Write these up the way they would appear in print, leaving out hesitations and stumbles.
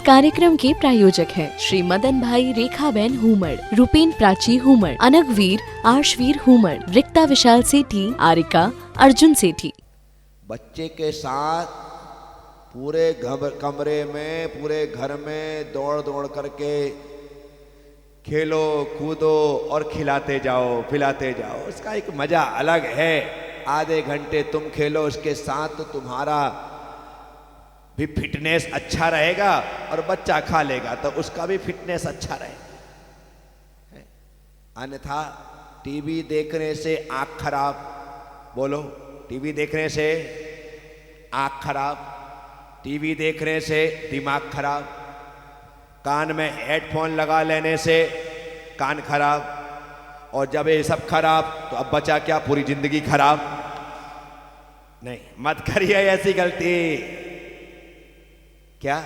कार्यक्रम के प्रायोजक हैं श्री मदन भाई रेखाबेन हुमड़, रूपेन प्राची हुमड़, अनगवीर आर्शवीर हुमड़, रिक्ता विशाल सेठी, आरिका अर्जुन सेठी। बच्चे के साथ पूरे कमरे में, पूरे घर में दौड़ दौड़ करके खेलो कूदो और खिलाते जाओ पिलाते जाओ, उसका एक मजा अलग है। आधे घंटे तुम खेलो उसके साथ तो तुम्हारा भी फिटनेस अच्छा रहेगा और बच्चा खा लेगा तो उसका भी फिटनेस अच्छा रहेगा। अन्यथा टीवी देखने से आंख खराब, बोलो, टीवी देखने से आंख खराब, टीवी देखने से दिमाग खराब, कान में हेडफोन लगा लेने से कान खराब, और जब ये सब खराब तो अब बचा क्या, पूरी जिंदगी खराब। नहीं, मत करिए ऐसी गलती। क्या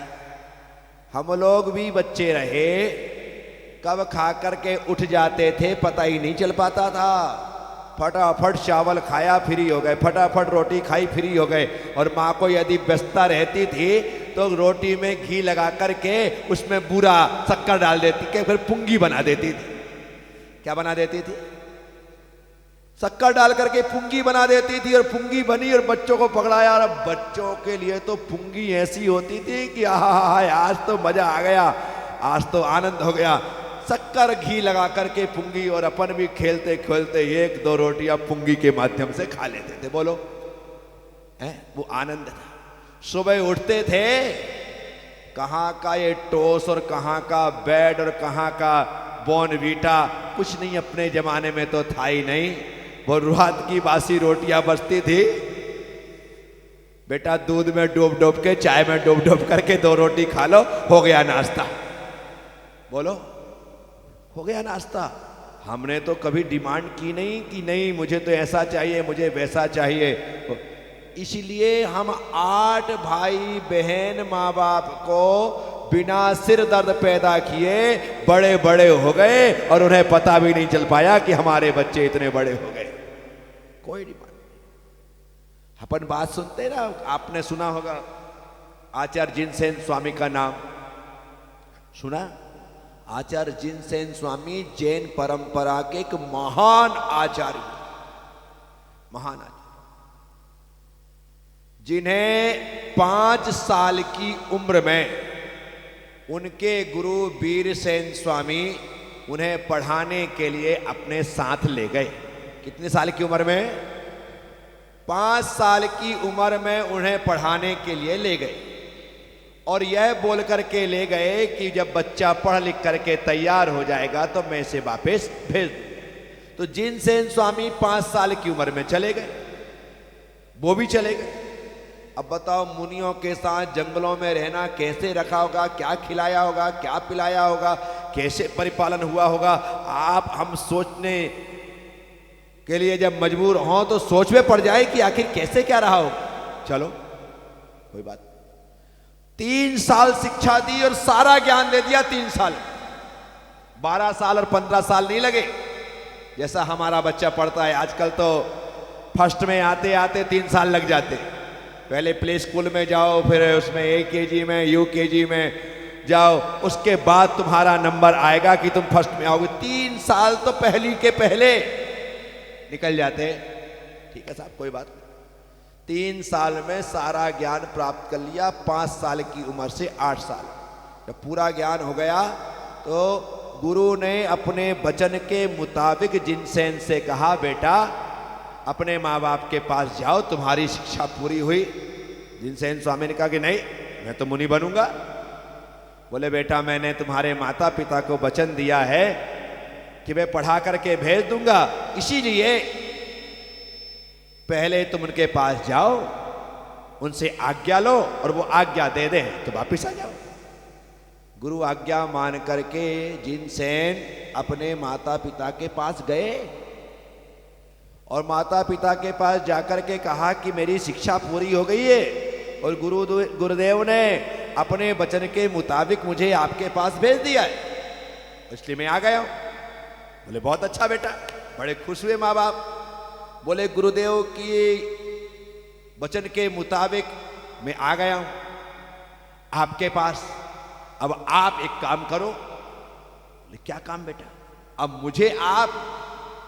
हम लोग भी बच्चे रहे, कब खा करके उठ जाते थे पता ही नहीं चल पाता था। फटाफट चावल खाया फ्री हो गए, फटाफट रोटी खाई फ्री हो गए। और माँ को यदि व्यस्तता रहती थी तो रोटी में घी लगा करके उसमें बूरा शक्कर डाल देती के फिर पुंगी बना देती थी। क्या बना देती थी? शक्कर डाल करके पुंगी बना देती थी, और पुंगी बनी और बच्चों को पकड़ाया। और बच्चों के लिए तो पुंगी ऐसी होती थी कि आज तो मजा आ गया, आज तो आनंद हो गया। शक्कर घी लगा करके पुंगी, और अपन भी खेलते खेलते एक दो रोटियां पुंगी के माध्यम से खा लेते थे। बोलो, वो आनंद था। सुबह उठते थे, कहाँ का ये टोस और कहाँ का बेड और कहाँ का बॉर्नवीटा, कुछ नहीं अपने जमाने में तो था ही नहीं। वो रात की बासी रोटियां बचती थी, बेटा दूध में डूब डूब के, चाय में डूब डूब करके 2 रोटी खा लो, हो गया नाश्ता। बोलो, हो गया नाश्ता। हमने तो कभी डिमांड की नहीं कि नहीं मुझे तो ऐसा चाहिए, मुझे वैसा चाहिए। इसलिए हम 8 भाई बहन माँ बाप को बिना सिर दर्द पैदा किए बड़े बड़े हो गए, और उन्हें पता भी नहीं चल पाया कि हमारे बच्चे इतने बड़े हो गए। कोई डिमांड नहीं। अपन बात सुनते ना, आपने सुना होगा आचार्य जिनसेन स्वामी का नाम सुना? आचार्य जिनसेन स्वामी जैन परंपरा के एक महान आचार्य, महान आचार्य, जिन्हें 5 साल की उम्र में उनके गुरु वीरसेन स्वामी उन्हें पढ़ाने के लिए अपने साथ ले गए। कितने साल की उम्र में? 5 साल की उम्र में उन्हें पढ़ाने के लिए ले गए, और यह बोल करके ले गए कि जब बच्चा पढ़ लिख करके तैयार हो जाएगा तो मैं इसे वापस भेज दूं। तो जिनसेन स्वामी 5 साल की उम्र में चले गए, वो भी चले गए। अब बताओ, मुनियों के साथ जंगलों में रहना कैसे रखा होगा, क्या खिलाया होगा, क्या पिलाया होगा, कैसे परिपालन हुआ होगा। आप हम सोचने के लिए जब मजबूर हों तो सोच में पड़ जाए कि आखिर कैसे क्या रहा होगा। चलो कोई बात। 3 साल शिक्षा दी और सारा ज्ञान दे दिया 3 साल। 12 साल और 15 साल नहीं लगे जैसा हमारा बच्चा पढ़ता है आजकल। तो फर्स्ट में आते आते 3 साल लग जाते। पहले प्ले स्कूल में जाओ, फिर उसमें AKG में, UKG में जाओ, उसके बाद तुम्हारा नंबर आएगा कि तुम फर्स्ट में आओगे। 3 साल तो पहली के पहले निकल जाते। ठीक है साहब, कोई बात नहीं। 3 साल में सारा ज्ञान प्राप्त कर लिया। 5 साल की उम्र से 8 साल जब पूरा ज्ञान हो गया तो गुरु ने अपने वचन के मुताबिक जिनसेन से कहा, बेटा अपने माँ बाप के पास जाओ, तुम्हारी शिक्षा पूरी हुई। जिनसेन स्वामी ने कहा कि नहीं, मैं तो मुनि बनूंगा। बोले, बेटा मैंने तुम्हारे माता पिता को वचन दिया है कि मैं पढ़ा करके भेज दूंगा, इसीलिए पहले तुम उनके पास जाओ, उनसे आज्ञा लो, और वो आज्ञा दे दे तो वापिस आ जाओ। गुरु आज्ञा मान करके जिनसेन अपने माता पिता के पास गए, और माता पिता के पास जाकर के कहा कि मेरी शिक्षा पूरी हो गई है, और गुरुदेव ने अपने वचन के मुताबिक मुझे आपके पास भेज दिया है, इसलिए मैं आ गया हूं। बोले, बहुत अच्छा बेटा। बड़े खुश हुए माँ बाप। बोले, गुरुदेव की वचन के मुताबिक मैं आ गया हूं आपके पास। अब आप एक काम करो। बोले क्या काम बेटा? अब मुझे आप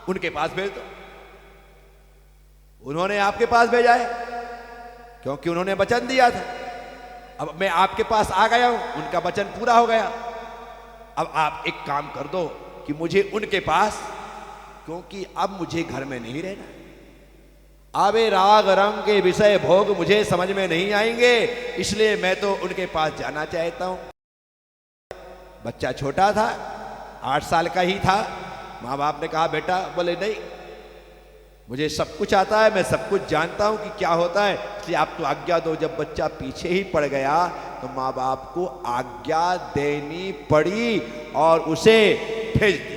उनके पास भेज दो। उन्होंने आपके पास भेजा है क्योंकि उन्होंने वचन दिया था। अब मैं आपके पास आ गया हूं, उनका वचन पूरा हो गया। अब आप एक काम कर दो कि मुझे उनके पास, क्योंकि अब मुझे घर में नहीं रहना। अब ये राग रंग के विषय भोग मुझे समझ में नहीं आएंगे, इसलिए मैं तो उनके पास जाना चाहता हूं। बच्चा छोटा था, 8 साल का ही था। माँ बाप ने कहा बेटा, बोले नहीं, मुझे सब कुछ आता है, मैं सब कुछ जानता हूं कि क्या होता है, इसलिए आप तो आज्ञा दो। जब बच्चा पीछे ही पड़ गया तो माँ बाप को आज्ञा देनी पड़ी और उसे भेज दिया।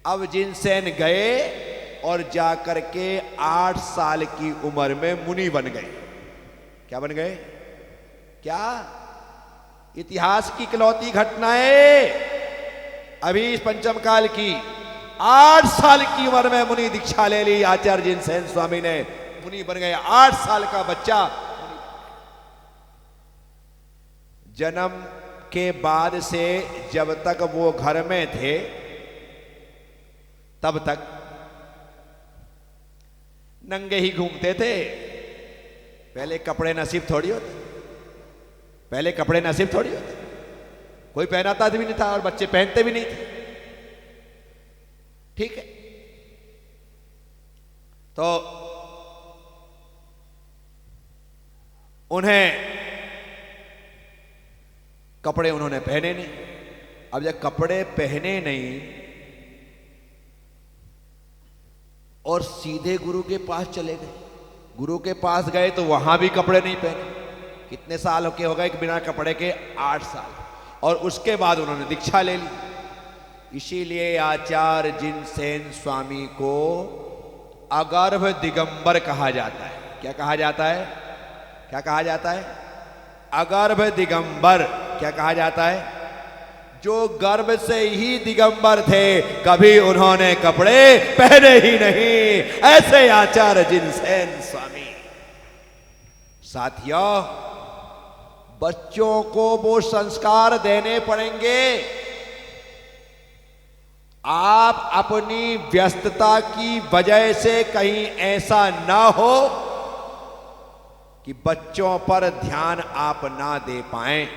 अब जिनसेन गए और जाकर के 8 साल की उम्र में मुनि बन गए। क्या बन गए? क्या? इतिहास की इकलौती घटनाएं अभी इस पंचम काल की। 8 साल की उम्र में मुनि दीक्षा ले ली आचार्य जिनसेन स्वामी ने, मुनि बन गए। 8 साल का बच्चा। जन्म के बाद से जब तक वो घर में थे तब तक नंगे ही घूमते थे। पहले कपड़े नसीब थोड़ी होते, पहले कपड़े नसीब थोड़ी होते, कोई पहनाता भी नहीं था और बच्चे पहनते भी नहीं थे। ठीक है, तो उन्हें कपड़े उन्होंने पहने नहीं। अब जब कपड़े पहने नहीं और सीधे गुरु के पास चले गए, गुरु के पास गए तो वहां भी कपड़े नहीं पहने। कितने साल के हो गए कि बिना कपड़े के? 8 साल। और उसके बाद उन्होंने दीक्षा ले ली। इसीलिए आचार्य जिनसेन स्वामी को अगर्भ दिगंबर कहा जाता है। क्या कहा जाता है? क्या कहा जाता है? अगर्भ दिगंबर। क्या कहा जाता है? जो गर्भ से ही दिगंबर थे, कभी उन्होंने कपड़े पहने ही नहीं। ऐसे आचार्य जिनसेन स्वामी। साथियों, बच्चों को वो संस्कार देने पड़ेंगे। आप अपनी व्यस्तता की वजह से कहीं ऐसा ना हो कि बच्चों पर ध्यान आप ना दे पाएं।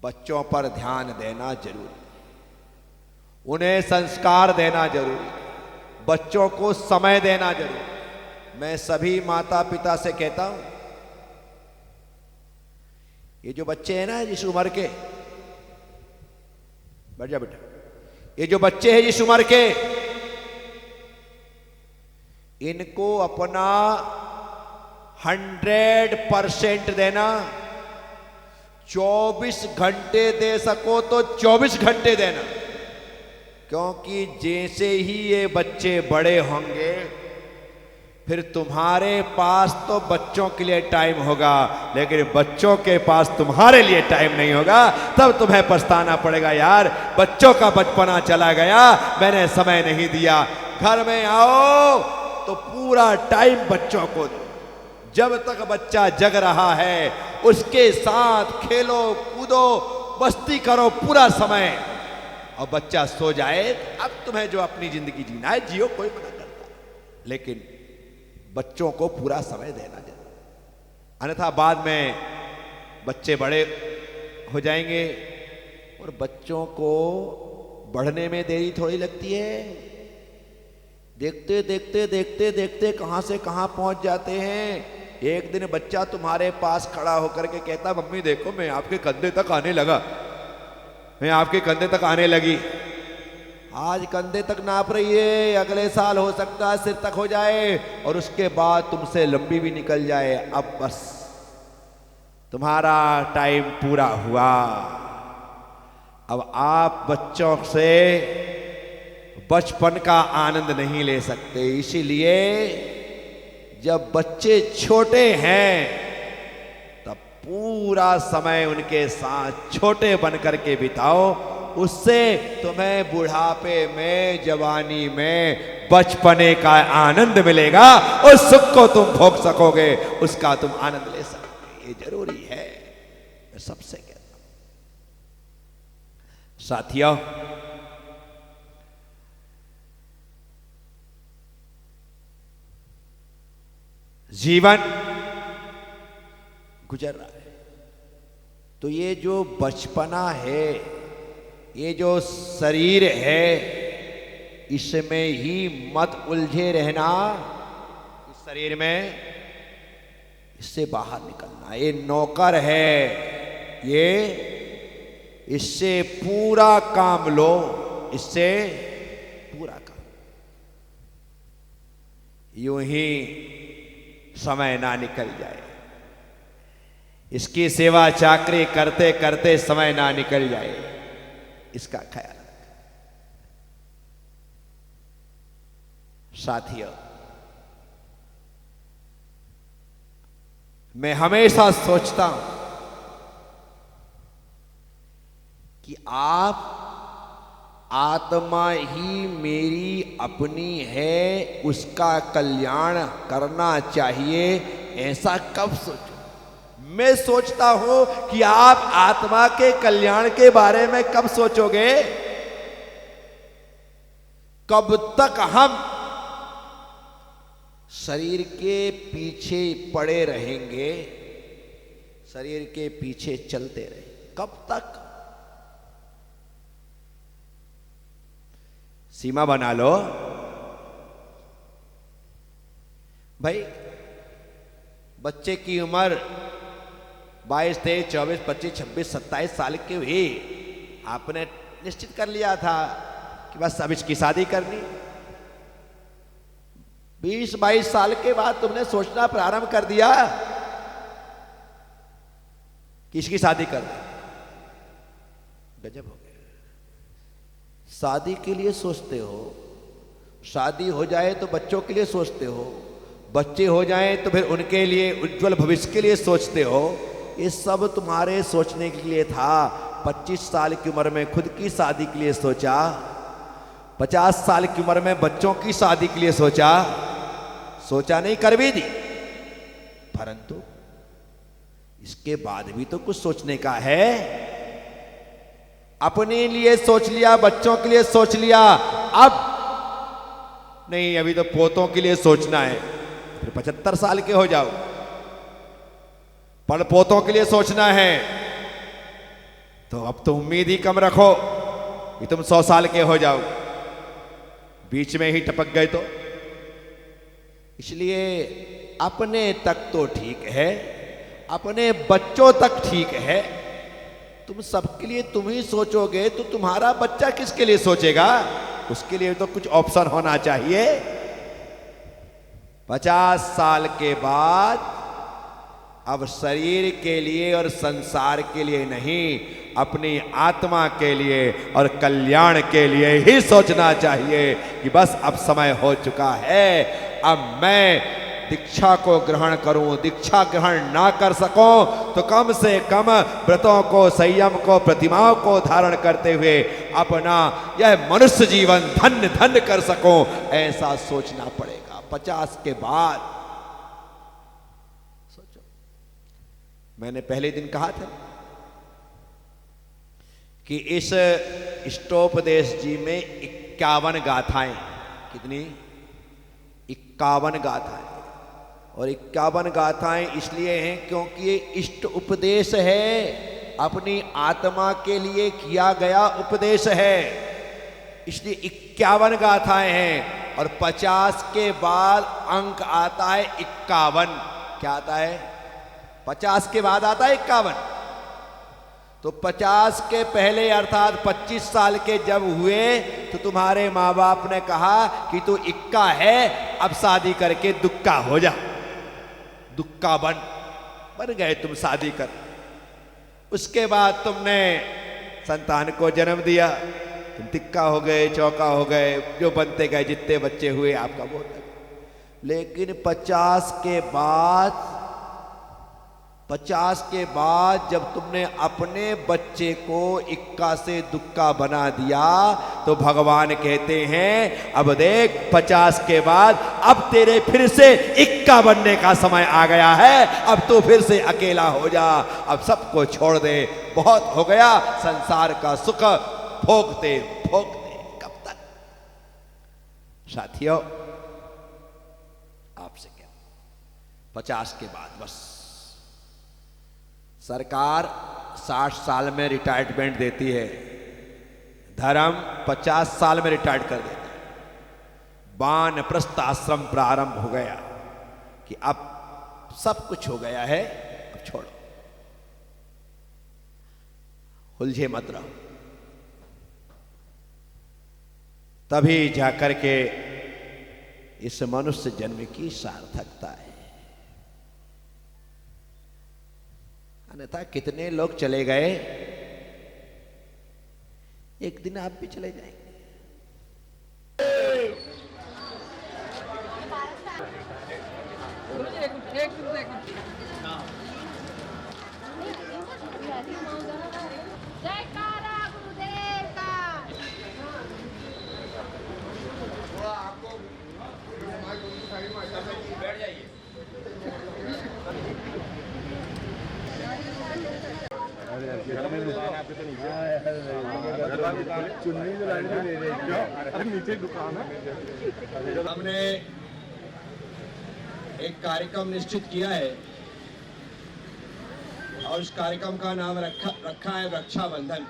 बच्चों पर ध्यान देना जरूरी, उन्हें संस्कार देना जरूरी, बच्चों को समय देना जरूरी। मैं सभी माता पिता से कहता हूं, ये जो बच्चे हैं ना जिस उम्र के, बैठ जा बेटा, ये जो बच्चे हैं जिस उम्र के, इनको अपना 100% देना। 24 घंटे दे सको तो 24 घंटे देना, क्योंकि जैसे ही ये बच्चे बड़े होंगे फिर तुम्हारे पास तो बच्चों के लिए टाइम होगा, लेकिन बच्चों के पास तुम्हारे लिए टाइम नहीं होगा। तब तुम्हें पछताना पड़ेगा, यार बच्चों का बचपना चला गया, मैंने समय नहीं दिया। घर में आओ तो पूरा टाइम बच्चों को दो। जब तक बच्चा जग रहा है उसके साथ खेलो कूदो, मस्ती करो पूरा समय, और बच्चा सो जाए अब तुम्हें जो अपनी जिंदगी जीना है जियो, कोई मना करता, लेकिन बच्चों को पूरा समय देना चाहिए। अन्यथा बाद में बच्चे बड़े हो जाएंगे और बच्चों को बढ़ने में देरी थोड़ी लगती है। देखते देखते देखते देखते कहां से कहां पहुंच जाते हैं। एक दिन बच्चा तुम्हारे पास खड़ा होकर के कहता, मम्मी देखो मैं आपके कंधे तक आने लगा, मैं आपके कंधे तक आने लगी। आज कंधे तक नाप रही है, अगले साल हो सकता है सिर तक हो जाए, और उसके बाद तुमसे लंबी भी निकल जाए। अब बस तुम्हारा टाइम पूरा हुआ। अब आप बच्चों से बचपन का आनंद नहीं ले सकते। इसीलिए जब बच्चे छोटे हैं तब पूरा समय उनके साथ छोटे बन करके बिताओ। उससे तुम्हें बुढ़ापे में, जवानी में बचपने का आनंद मिलेगा, उस सुख को तुम भोग सकोगे, उसका तुम आनंद ले सकोगे। ये जरूरी है। मैं सबसे कहता हूं साथियों, जीवन गुजर रहा है, तो ये जो बचपना है, ये जो शरीर है, इसमें ही मत उलझे रहना। इस शरीर में, इससे बाहर निकलना। ये नौकर है, ये इससे पूरा काम लो, इससे पूरा काम। यूं ही समय ना निकल जाए, इसकी सेवा चाकरी करते करते समय ना निकल जाए, इसका ख्याल रखें। साथियों, मैं हमेशा सोचता हूं कि आप आत्मा ही मेरी अपनी है, उसका कल्याण करना चाहिए, ऐसा कब सोचो? मैं सोचता हूं कि आप आत्मा के कल्याण के बारे में कब सोचोगे? कब तक हम शरीर के पीछे पड़े रहेंगे, शरीर के पीछे चलते रहे? कब तक? सीमा बना लो भाई। बच्चे की उम्र 22, 23, 24, 25, 26, 27 साल की हुई, आपने निश्चित कर लिया था कि बस अब इसकी शादी करनी। 20, 22 साल के बाद तुमने सोचना प्रारंभ कर दिया कि इसकी शादी कर दे। गजब हो गया। शादी के लिए सोचते हो, शादी हो जाए तो बच्चों के लिए सोचते हो, बच्चे हो जाएं तो फिर उनके लिए उज्जवल भविष्य के लिए सोचते हो। ये सब तुम्हारे सोचने के लिए था। 25 साल की उम्र में खुद की शादी के लिए सोचा, 50 साल की उम्र में बच्चों की शादी के लिए सोचा नहीं, कर भी दी। परंतु इसके बाद भी तो कुछ सोचने का है। अपने लिए सोच लिया, बच्चों के लिए सोच लिया, अब नहीं, अभी तो पोतों के लिए सोचना है। फिर 75 साल के हो जाओ, पर पोतों के लिए सोचना है, तो अब तो उम्मीद ही कम रखो कि तुम 100 साल के हो जाओ। बीच में ही टपक गए तो। इसलिए अपने तक तो ठीक है, अपने बच्चों तक ठीक है। तुम सबके लिए तुम ही सोचोगे तो तुम्हारा बच्चा किसके लिए सोचेगा? उसके लिए तो कुछ ऑप्शन होना चाहिए। 50 साल के बाद अब शरीर के लिए और संसार के लिए नहीं, अपनी आत्मा के लिए और कल्याण के लिए ही सोचना चाहिए कि बस अब समय हो चुका है, अब मैं दीक्षा को ग्रहण करूं। दीक्षा ग्रहण ना कर सकूं तो कम से कम व्रतों को, संयम को, प्रतिमाओं को धारण करते हुए अपना यह मनुष्य जीवन धन्य धन्य कर सकूं, ऐसा सोचना पड़ेगा। 50 के बाद सोचो। मैंने पहले दिन कहा था कि इस इष्टोपदेश जी में 51 गाथाएं, कितनी? 51 गाथाएं। और 51 गाथाएं इसलिए हैं क्योंकि ये इष्ट उपदेश है, अपनी आत्मा के लिए किया गया उपदेश है, इसलिए 51 गाथाएं हैं। और 50 के बाद अंक आता है 51। क्या आता है? 50 के बाद आता है 51। तो 50 के पहले अर्थात 25 साल के जब हुए तो तुम्हारे माँ बाप ने कहा कि तू इक्का है, अब शादी करके दुक्का हो जा। दुक्का बन गए तुम शादी कर। उसके बाद तुमने संतान को जन्म दिया, तुम तिक्का हो गए, चौका हो गए, जो बनते गए, जितने बच्चे हुए आपका वो। लेकिन 50 के बाद 50 के बाद जब तुमने अपने बच्चे को इक्का से दुक्का बना दिया तो भगवान कहते हैं अब देख 50 के बाद अब तेरे फिर से इक्का बनने का समय आ गया है। अब तू फिर से अकेला हो जा, अब सबको छोड़ दे, बहुत हो गया संसार का सुख भोगते भोगते कब तक। साथियों आपसे क्या 50 के बाद बस सरकार 60 साल में रिटायरमेंट देती है, धर्म 50 साल में रिटायर्ड कर देता है। वानप्रस्थ आश्रम प्रारंभ हो गया कि अब सब कुछ हो गया है, अब छोड़ो, उलझे मत रहो। तभी जाकर के इस मनुष्य जन्म की सार्थकता है। अन्यथा कितने लोग चले गए, एक दिन आप भी चले जाएंगे। जयकारा गुरुदेव का। बैठ जाइए। चुन्नी तो लाइन में ले रहे क्यों? अरे नीचे दुकान है। हमने एक कार्यक्रम निश्चित किया है और उस कार्यक्रम का नाम रखा है रक्षाबंधन।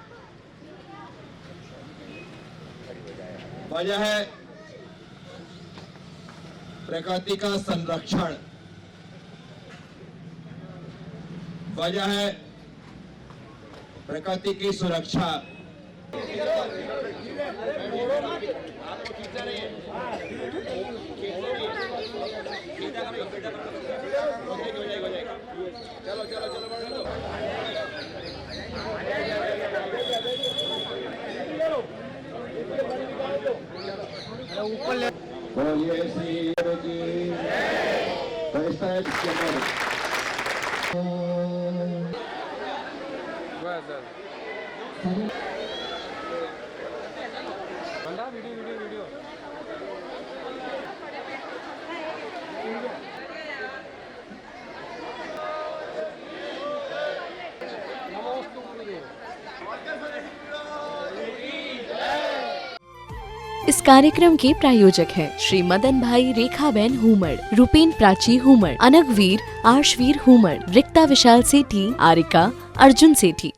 वजह है प्रकृति का संरक्षण, वजह है प्रकृति की सुरक्षा। चलो चलो चलो बोलिए श्री गुरु जी वीडियो इस कार्यक्रम के प्रायोजक हैं श्री मदन भाई रेखाबेन हुमड़, रूपेन प्राची हुमड़, अनगवीर आर्शवीर हुमड़, रिक्ता विशाल सेठी, आरिका अर्जुन सेठी।